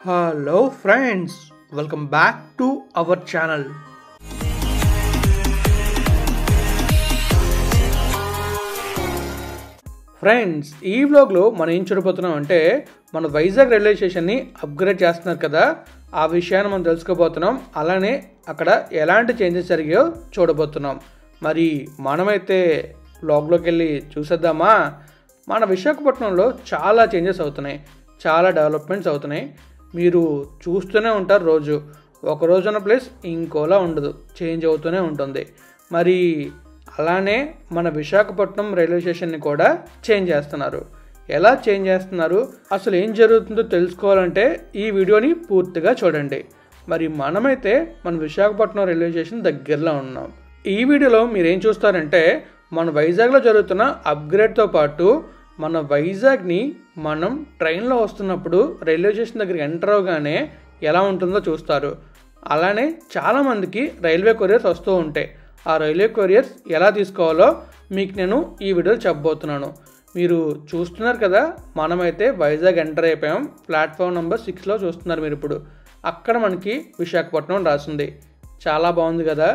Hello friends, welcome back to our channel. Friends, ఈ వ్లాగ్లో మనం ఏం చూడబోతున్నాం అంటే మన వైజాగ్ రైల్వే స్టేషన్ని అప్గ్రేడ్ చేస్తున్నారు కదా, ఆ విషయాన్ని మనం తెలుసుకోబోతున్నాం. అలానే అక్కడ ఎలాంటి చేంజెస్ జరిగాయో చూడబోతున్నాం. మరి మనమైతే వ్లాగ్లోకి వెళ్ళి చూసేద్దామా? మన విశాఖపట్నంలో చాలా చేంజెస్ అవుతున్నాయి, చాలా డెవలప్మెంట్స్ అవుతున్నాయి. మీరు చూస్తూనే ఉంటారు, రోజు ఒక రోజు ఉన్న ప్లేస్ ఇంకోలా ఉండదు, చేంజ్ అవుతూనే ఉంటుంది. మరి అలానే మన విశాఖపట్నం రైల్వే స్టేషన్ని కూడా చేంజ్ చేస్తున్నారు. ఎలా చేంజ్ చేస్తున్నారు, అసలు ఏం జరుగుతుందో తెలుసుకోవాలంటే ఈ వీడియోని పూర్తిగా చూడండి. మరి మనమైతే మన విశాఖపట్నం రైల్వే స్టేషన్ దగ్గరలో ఉన్నాం. ఈ వీడియోలో మీరేం చూస్తారంటే మన వైజాగ్లో జరుగుతున్న అప్గ్రేడ్తో పాటు మన వైజాగ్ని మనం ట్రైన్లో వస్తున్నప్పుడు రైల్వే స్టేషన్ దగ్గరికి ఎంటర్ అవగానే ఎలా ఉంటుందో చూస్తారు. అలానే చాలామందికి రైల్వే కొరియర్స్ వస్తూ ఉంటాయి. ఆ రైల్వే కొరియర్స్ ఎలా తీసుకోవాలో మీకు నేను ఈ వీడియోలో చెప్పబోతున్నాను. మీరు చూస్తున్నారు కదా, మనమైతే వైజాగ్ ఎంటర్ అయిపోయాం. ప్లాట్ఫామ్ నెంబర్ 6లో చూస్తున్నారు మీరు. ఇప్పుడు అక్కడ మనకి విశాఖపట్నం రాసింది. చాలా బాగుంది కదా.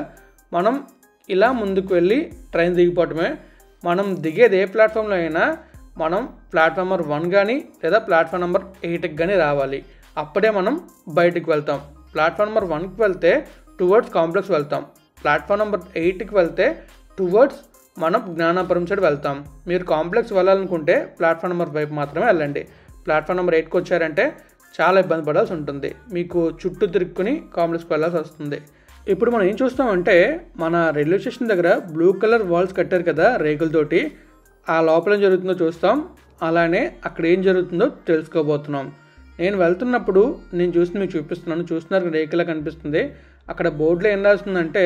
మనం ఇలా ముందుకు వెళ్ళి ట్రైన్ దిగిపోవటమే. మనం దిగేది ఏ ప్లాట్ఫామ్లో అయినా మనం ప్లాట్ఫామ్ నెంబర్ 1 కానీ లేదా ప్లాట్ఫామ్ నెంబర్ 8కి కానీ రావాలి. అప్పుడే మనం బయటికి వెళ్తాం. ప్లాట్ఫామ్ నెంబర్ 1కి వెళ్తే టువర్డ్స్ కాంప్లెక్స్ వెళ్తాం. ప్లాట్ఫామ్ నెంబర్ 8కి వెళ్తే టువర్డ్స్ మనం జ్ఞానాపురం సైడ్ వెళ్తాం. మీరు కాంప్లెక్స్ వెళ్ళాలనుకుంటే ప్లాట్ఫామ్ నెంబర్ 5 మాత్రమే వెళ్ళండి. ప్లాట్ఫామ్ నెంబర్ 8కి వచ్చారంటే చాలా ఇబ్బంది పడాల్సి ఉంటుంది. మీకు చుట్టూ తిరుక్కుని కాంప్లెక్స్కి వెళ్ళాల్సి వస్తుంది. ఇప్పుడు మనం ఏం చూస్తామంటే మన రైల్వే స్టేషన్ దగ్గర బ్లూ కలర్ వాల్స్ కట్టారు కదా రేకులతోటి. ఆ లోపల ఏం జరుగుతుందో చూస్తాం. అలానే అక్కడ ఏం జరుగుతుందో తెలుసుకోబోతున్నాం. నేను వెళ్తున్నప్పుడు నేను చూసి మీకు చూపిస్తున్నాను. చూస్తున్నారు, రేకులా కనిపిస్తుంది. అక్కడ బోర్డులో ఏం రాస్తుందంటే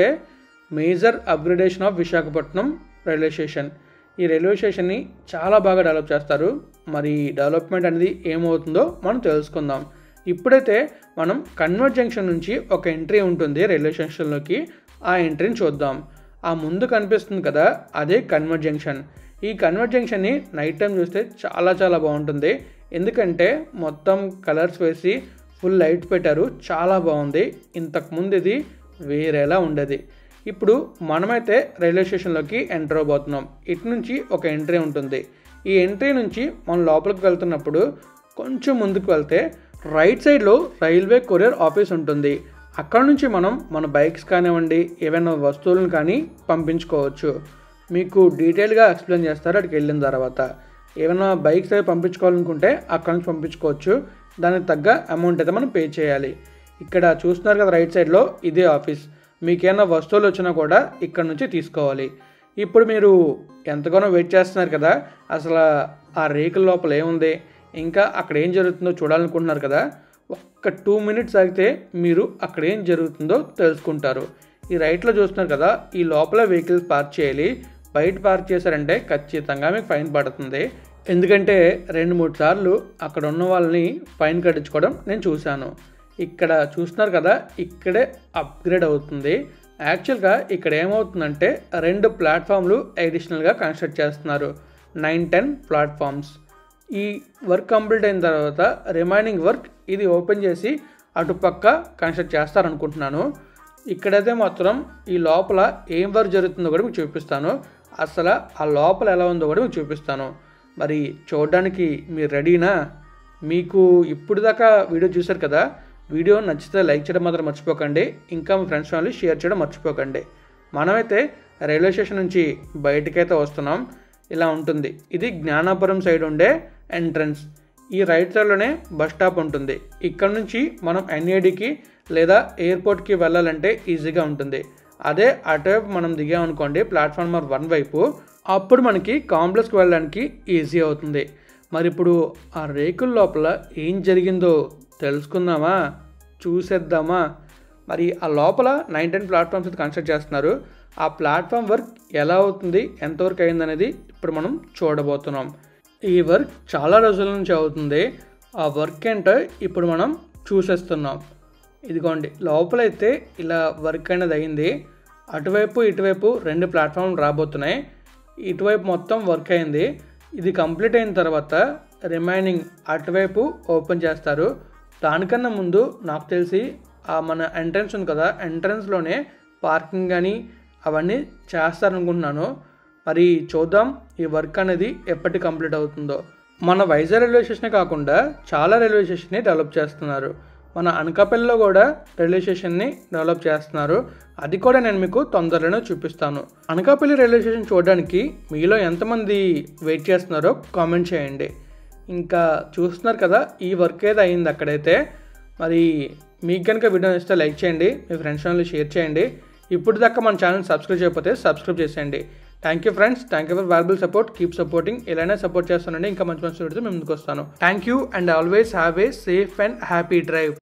major upgradation of Visakhapatnam railway station. ఈ రైల్వే స్టేషన్ని చాలా బాగా డెవలప్ చేస్తారు. మరి డెవలప్మెంట్ అనేది ఏమవుతుందో మనం తెలుసుకుందాం. ఇప్పుడైతే మనం కన్వర్ట్ జంక్షన్ నుంచి ఒక ఎంట్రీ ఉంటుంది రైల్వే స్టేషన్లోకి. ఆ ఎంట్రీని చూద్దాం. ఆ ముందు కనిపిస్తుంది కదా, అదే కన్వర్ట్ జంక్షన్. ఈ కన్వర్ట్ జంక్షన్ని నైట్ టైం చూస్తే చాలా చాలా బాగుంటుంది. ఎందుకంటే మొత్తం కలర్స్ వేసి ఫుల్ లైట్ పెట్టారు. చాలా బాగుంది. ఇంతకుముందు ఇది వేరేలా ఉండేది. ఇప్పుడు మనమైతే రైల్వే స్టేషన్లోకి ఎంటర్ అవబోతున్నాం. ఇటు నుంచి ఒక ఎంట్రీ ఉంటుంది. ఈ ఎంట్రీ నుంచి మనం లోపలికి వెళ్తున్నప్పుడు కొంచెం ముందుకు వెళ్తే రైట్ సైడ్లో రైల్వే కొరియర్ ఆఫీస్ ఉంటుంది. అక్కడ నుంచి మనం మన బైక్స్ కానివ్వండి, ఏవైనా వస్తువులను కానీ పంపించుకోవచ్చు. మీకు డీటెయిల్గా ఎక్స్ప్లెయిన్ చేస్తారు అక్కడికి వెళ్ళిన తర్వాత. ఏమైనా బైక్స్ అవి పంపించుకోవాలనుకుంటే అక్కడ నుంచి పంపించుకోవచ్చు. దానికి తగ్గ అమౌంట్ అయితే మనం పే చేయాలి. ఇక్కడ చూస్తున్నారు కదా రైట్ సైడ్లో, ఇదే ఆఫీస్. మీకేమైనా వస్తువులు వచ్చినా కూడా ఇక్కడ నుంచి తీసుకోవాలి. ఇప్పుడు మీరు ఎంతగానో వెయిట్ చేస్తున్నారు కదా, అసలు ఆ రేకుల లోపల ఏముంది, ఇంకా అక్కడ ఏం జరుగుతుందో చూడాలనుకుంటున్నారు కదా. ఒక్క 2 మినిట్స్ ఆగితే మీరు అక్కడ ఏం జరుగుతుందో తెలుసుకుంటారు. ఈ రైట్లో చూస్తున్నారు కదా, ఈ లోపల వెహికల్స్ పార్క్ చేయాలి. బయట పార్క్ చేశారంటే ఖచ్చితంగా మీకు ఫైన్ పడుతుంది. ఎందుకంటే 2-3 సార్లు అక్కడ ఉన్న వాళ్ళని ఫైన్ కట్టించుకోవడం నేను చూశాను. ఇక్కడ చూస్తున్నారు కదా, ఇక్కడే అప్గ్రేడ్ అవుతుంది. యాక్చువల్గా ఇక్కడ ఏమవుతుందంటే 2 ప్లాట్ఫామ్లు అడిషనల్గా కన్స్ట్రక్ట్ చేస్తున్నారు. 9-10 ప్లాట్ఫామ్స్. ఈ వర్క్ కంప్లీట్ అయిన తర్వాత రిమైనింగ్ వర్క్ ఇది ఓపెన్ చేసి అటుపక్క కన్స్ట్రక్ట్ చేస్తారనుకుంటున్నాను. ఇక్కడైతే మాత్రం ఈ లోపల ఏం వర్క్ జరుగుతుందో కూడా మీకు చూపిస్తాను. అసలు ఆ లోపల ఎలా ఉందో కూడా మీకు చూపిస్తాను. మరి చూడడానికి మీరు రెడీనా? మీకు ఇప్పుడు దాకా వీడియో చూశారు కదా, వీడియో నచ్చితే లైక్ చేయడం మాత్రం మర్చిపోకండి. ఇంకా మీ ఫ్రెండ్స్ ఫ్యామిలీ షేర్ చేయడం మర్చిపోకండి. మనమైతే రైల్వే స్టేషన్ నుంచి బయటకైతే వస్తున్నాం. ఇలా ఉంటుంది. ఇది జ్ఞానాపురం సైడ్ ఉండే ఎంట్రన్స్. ఈ రైట్ సైడ్లోనే బస్ స్టాప్ ఉంటుంది. ఇక్కడ నుంచి మనం ఎన్ఏడికి లేదా ఎయిర్పోర్ట్కి వెళ్ళాలంటే ఈజీగా ఉంటుంది. అదే అటువైపు మనం దిగామనుకోండి ప్లాట్ఫామ్ నెంబర్ 1 వైపు, అప్పుడు మనకి కాంప్లెక్స్కి వెళ్ళడానికి ఈజీ అవుతుంది. మరి ఇప్పుడు ఆ రేకుల లోపల ఏం జరిగిందో తెలుసుకుందామా, చూసేద్దామా? మరి ఆ లోపల 9-10 ప్లాట్ఫామ్స్ అయితే కన్స్ట్రక్ట్ చేస్తున్నారు. ఆ ప్లాట్ఫామ్ వర్క్ ఎలా అవుతుంది, ఎంతవరకు అయిందనేది ఇప్పుడు మనం చూడబోతున్నాం. ఈ వర్క్ చాలా రోజుల నుంచి అవుతుంది. ఆ వర్క్ ఏంటో ఇప్పుడు మనం చూసేస్తున్నాం. ఇదిగోండి, లోపలైతే ఇలా వర్క్ అనేది అయింది. అటువైపు ఇటువైపు 2 ప్లాట్ఫామ్లు రాబోతున్నాయి. ఇటువైపు మొత్తం వర్క్ అయింది. ఇది కంప్లీట్ అయిన తర్వాత రిమైనింగ్ అటువైపు ఓపెన్ చేస్తారు. దానికన్నా ముందు నాకు తెలిసి మన ఎంట్రన్స్ ఉంది కదా, ఎంట్రన్స్లోనే పార్కింగ్ కానీ అవన్నీ చేస్తారనుకుంటున్నాను. మరి చూద్దాం ఈ వర్క్ అనేది ఎప్పటి కంప్లీట్ అవుతుందో. మన వైజాగ్ రైల్వే స్టేషనే కాకుండా చాలా రైల్వే స్టేషన్ని డెవలప్ చేస్తున్నారు. మన అనకాపల్లిలో కూడా రైల్వే స్టేషన్ని డెవలప్ చేస్తున్నారు. అది కూడా నేను మీకు తొందరలోనే చూపిస్తాను. అనకాపల్లి రైల్వే స్టేషన్ చూడడానికి మీలో ఎంతమంది వెయిట్ చేస్తున్నారో కామెంట్ చేయండి. ఇంకా చూస్తున్నారు కదా ఈ వర్క్ ఏదో అయింది అక్కడైతే. మరి మీకు కనుక వీడియో ఇస్తే లైక్ చేయండి, మీ ఫ్రెండ్స్ ఛానల్ షేర్ చేయండి. ఇప్పుడు దాకా మన ఛానల్ సబ్స్క్రైబ్ చేయకపోతే సబ్స్క్రైబ్ చేసేయండి. Thank you friends, thank you for valuable support. Keep supporting. ఇలానే సపోర్ట్ చేస్తానండి. ఇంకా మంచి మంచి వీడియోతో మేము ముందుకు వస్తాను. Thank you and always have a safe and happy drive.